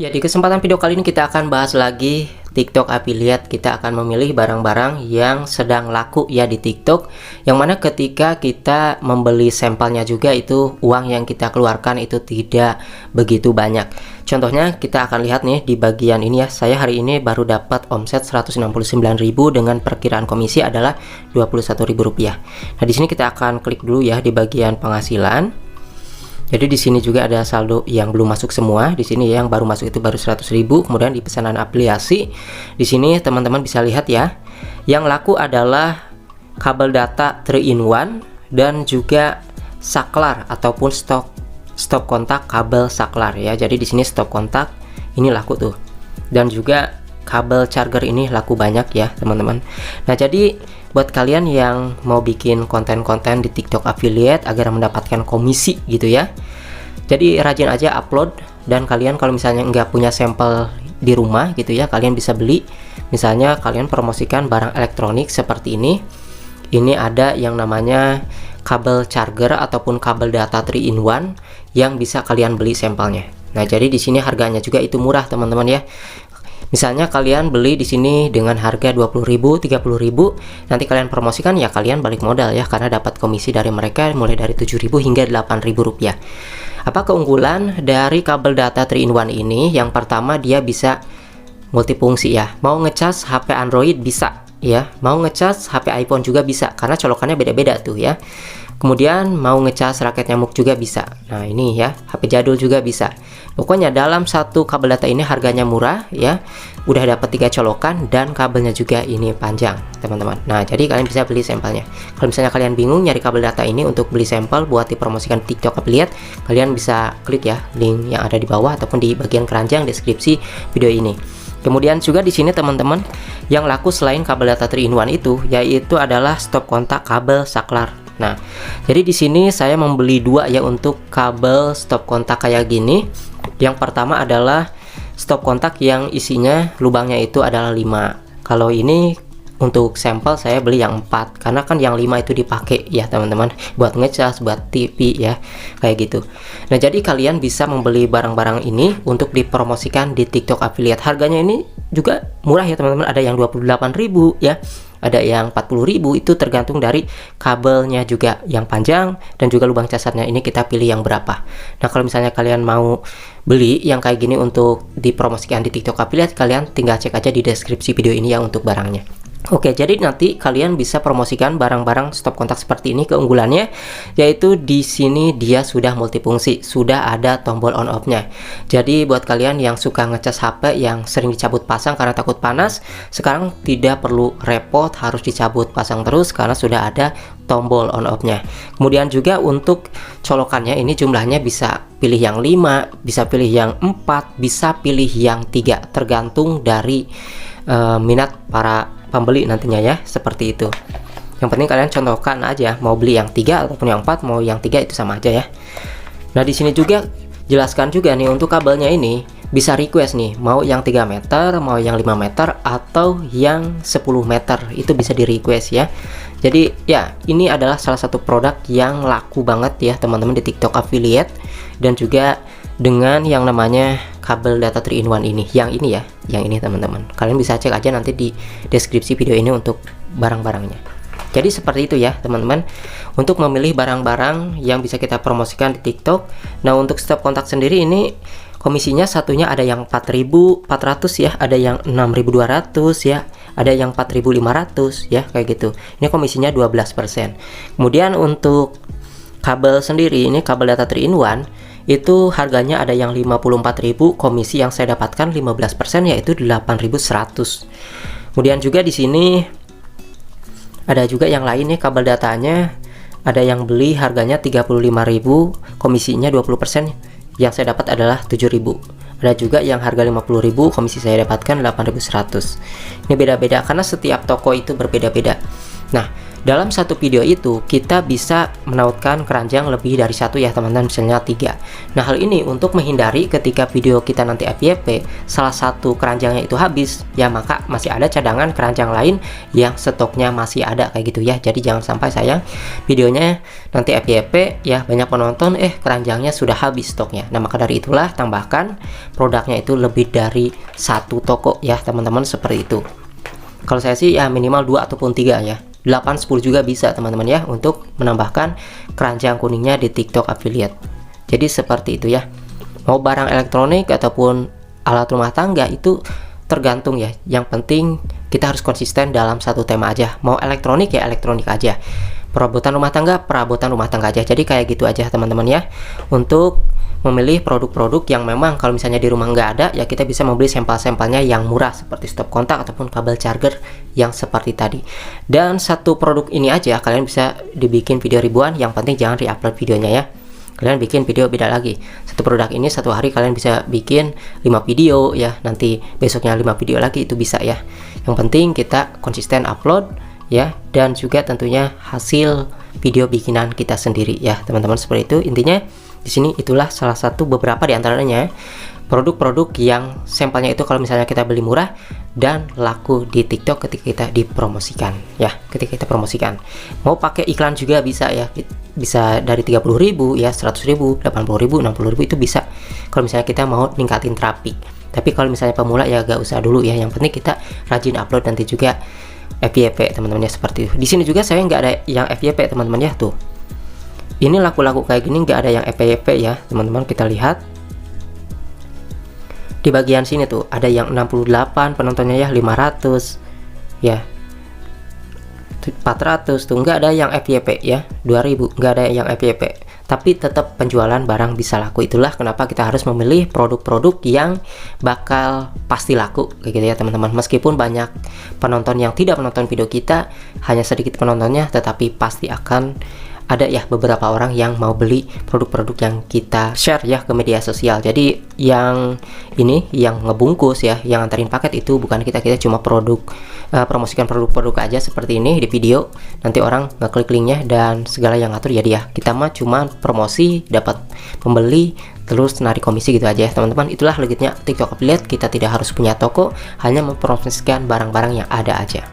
Ya, di kesempatan video kali ini kita akan bahas lagi TikTok Affiliate. Kita akan memilih barang-barang yang sedang laku ya di TikTok, yang mana ketika kita membeli sampelnya juga itu uang yang kita keluarkan itu tidak begitu banyak. Contohnya kita akan lihat nih di bagian ini ya. Saya hari ini baru dapat omset 169.000 dengan perkiraan komisi adalah Rp21.000. Nah, di sini kita akan klik dulu ya di bagian penghasilan. Jadi di sini juga ada saldo yang belum masuk semua. Di sini yang baru masuk itu baru 100.000. Kemudian di pesanan afiliasi, di sini teman-teman bisa lihat ya, yang laku adalah kabel data 3-in-1 dan juga saklar ataupun stop kontak kabel saklar ya. Jadi di sini stop kontak ini laku tuh, dan juga kabel charger ini laku banyak ya teman-teman. Nah, jadi buat kalian yang mau bikin konten-konten di TikTok Affiliate agar mendapatkan komisi gitu ya, jadi rajin aja upload. Dan kalian kalau misalnya nggak punya sampel di rumah gitu ya, kalian bisa beli. Misalnya kalian promosikan barang elektronik seperti ini. Ini ada yang namanya kabel charger ataupun kabel data 3-in-1 yang bisa kalian beli sampelnya. Nah, jadi di sini harganya juga itu murah teman-teman ya. Misalnya kalian beli di sini dengan harga 20.000, 30.000, nanti kalian promosikan ya, kalian balik modal ya, karena dapat komisi dari mereka mulai dari 7.000 hingga 8.000 rupiah. Apa keunggulan dari kabel data 3-in-1 ini? Yang pertama, dia bisa multifungsi ya. Mau ngecas HP Android bisa ya, mau ngecas HP iPhone juga bisa, karena colokannya beda-beda tuh ya. Kemudian mau ngecas raket nyamuk juga bisa. Nah, ini ya, HP jadul juga bisa. Pokoknya dalam satu kabel data ini harganya murah ya. Udah dapat 3 colokan dan kabelnya juga ini panjang, teman-teman. Nah, jadi kalian bisa beli sampelnya. Kalau misalnya kalian bingung nyari kabel data ini untuk beli sampel buat dipromosikan TikTok Affiliate, kalian bisa klik ya link yang ada di bawah ataupun di bagian keranjang deskripsi video ini. Kemudian juga di sini teman-teman, yang laku selain kabel data 3-in-1 itu yaitu adalah stop kontak kabel saklar. Nah, jadi di sini saya membeli 2 ya untuk kabel stop kontak kayak gini. Yang pertama adalah stop kontak yang isinya lubangnya itu adalah 5. Kalau ini untuk sampel saya beli yang 4, karena kan yang 5 itu dipakai ya teman-teman, buat ngecas, buat TV ya, kayak gitu. Nah, jadi kalian bisa membeli barang-barang ini untuk dipromosikan di TikTok Affiliate. Harganya ini juga murah ya teman-teman, ada yang 28.000 ya, ada yang 40.000, itu tergantung dari kabelnya juga yang panjang dan juga lubang casannya. Ini kita pilih yang berapa. Nah, kalau misalnya kalian mau beli yang kayak gini untuk dipromosikan di TikTok Affiliate, kalian tinggal cek aja di deskripsi video ini ya untuk barangnya. Oke, jadi nanti kalian bisa promosikan barang-barang stop kontak seperti ini. Keunggulannya yaitu di sini dia sudah multifungsi, sudah ada tombol on off-nya. Jadi buat kalian yang suka ngecas HP yang sering dicabut pasang karena takut panas, sekarang tidak perlu repot harus dicabut pasang terus karena sudah ada tombol on off-nya. Kemudian juga untuk colokannya ini jumlahnya bisa pilih yang 5, bisa pilih yang 4, bisa pilih yang 3, tergantung dari minat para pembeli nantinya ya, seperti itu. Yang penting kalian contohkan aja mau beli yang 3 ataupun yang 4, mau yang 3 itu sama aja ya. Nah, di sini juga jelaskan juga nih untuk kabelnya ini bisa request nih, mau yang 3 meter, mau yang 5 meter atau yang 10 meter, itu bisa di request ya. Jadi ya, ini adalah salah satu produk yang laku banget ya teman-teman di TikTok Affiliate, dan juga dengan yang namanya kabel data 3-in-1 ini, yang ini ya, yang ini teman-teman. Kalian bisa cek aja nanti di deskripsi video ini untuk barang-barangnya. Jadi seperti itu ya teman-teman, untuk memilih barang-barang yang bisa kita promosikan di TikTok. Nah, untuk stop kontak sendiri ini komisinya satunya ada yang 4.400 ya, ada yang 6.200 ya, ada yang 4.500 ya, kayak gitu. Ini komisinya 12%. Kemudian untuk kabel sendiri, ini kabel data 3-in-1 itu harganya ada yang 54.000, komisi yang saya dapatkan 15% yaitu 8.100. Kemudian juga di sini ada juga yang lain nih kabel datanya, ada yang beli harganya 35.000, komisinya 20%, yang saya dapat adalah 7.000. Ada juga yang harga 50.000, komisi saya dapatkan 8.100. Ini beda-beda karena setiap toko itu berbeda-beda. Nah, Dalam satu video itu kita bisa menautkan keranjang lebih dari satu ya teman-teman, misalnya 3. Nah, hal ini untuk menghindari ketika video kita nanti FYP salah satu keranjangnya itu habis, ya maka masih ada cadangan keranjang lain yang stoknya masih ada kayak gitu ya. Jadi jangan sampai sayang videonya nanti FYP ya banyak penonton, keranjangnya sudah habis stoknya. Nah, maka dari itulah tambahkan produknya itu lebih dari satu toko ya teman-teman, seperti itu. Kalau saya sih ya minimal 2 ataupun 3 ya. 8-10 juga bisa teman-teman ya, untuk menambahkan keranjang kuningnya di TikTok affiliate. Jadi seperti itu ya. Mau barang elektronik ataupun alat rumah tangga itu tergantung ya. Yang penting kita harus konsisten dalam satu tema aja. Mau elektronik ya elektronik aja, perabotan rumah tangga aja. Jadi kayak gitu aja teman-teman ya, untuk memilih produk-produk yang memang kalau misalnya di rumah nggak ada ya, kita bisa membeli sampel-sampelnya yang murah seperti stop kontak ataupun kabel charger yang seperti tadi. Dan satu produk ini aja kalian bisa dibikin video ribuan, yang penting jangan re-upload videonya ya. Kalian bikin video beda lagi. Satu produk ini satu hari kalian bisa bikin 5 video ya, nanti besoknya 5 video lagi, itu bisa ya. Yang penting kita konsisten upload ya, dan juga tentunya hasil video bikinan kita sendiri ya teman-teman, seperti itu intinya. Di sini itulah salah satu beberapa di antaranya produk-produk yang sampelnya itu kalau misalnya kita beli murah dan laku di TikTok ketika kita dipromosikan ya, ketika kita promosikan. Mau pakai iklan juga bisa ya, bisa dari 30.000 ya, 100.000, 80.000, 60.000 itu bisa kalau misalnya kita mau ningkatin traffic. Tapi kalau misalnya pemula ya gak usah dulu ya, yang penting kita rajin upload, nanti juga FYP teman-teman ya, seperti itu. Di sini juga saya nggak ada yang FYP teman-teman ya, tuh ini laku-laku kayak gini nggak ada yang FYP ya teman-teman. Kita lihat di bagian sini tuh ada yang 68 penontonnya ya, 500 ya, 400 tuh nggak ada yang FYP ya, 2000 nggak ada yang FYP, tapi tetap penjualan barang bisa laku. Itulah kenapa kita harus memilih produk-produk yang bakal pasti laku kayak gitu ya teman-teman. Meskipun banyak penonton yang tidak menonton video kita, hanya sedikit penontonnya, tetapi pasti akan ada ya beberapa orang yang mau beli produk-produk yang kita share ya ke media sosial. Jadi yang ini yang ngebungkus ya, yang antarin paket itu bukan kita cuma promosikan produk-produk aja seperti ini di video. Nanti orang ngeklik linknya dan segala yang ngatur ya dia. Kita mah cuma promosi, dapat pembeli, terus narik komisi gitu aja ya teman-teman. Itulah legitnya TikTok affiliate. Kita tidak harus punya toko, hanya mempromosikan barang-barang yang ada aja.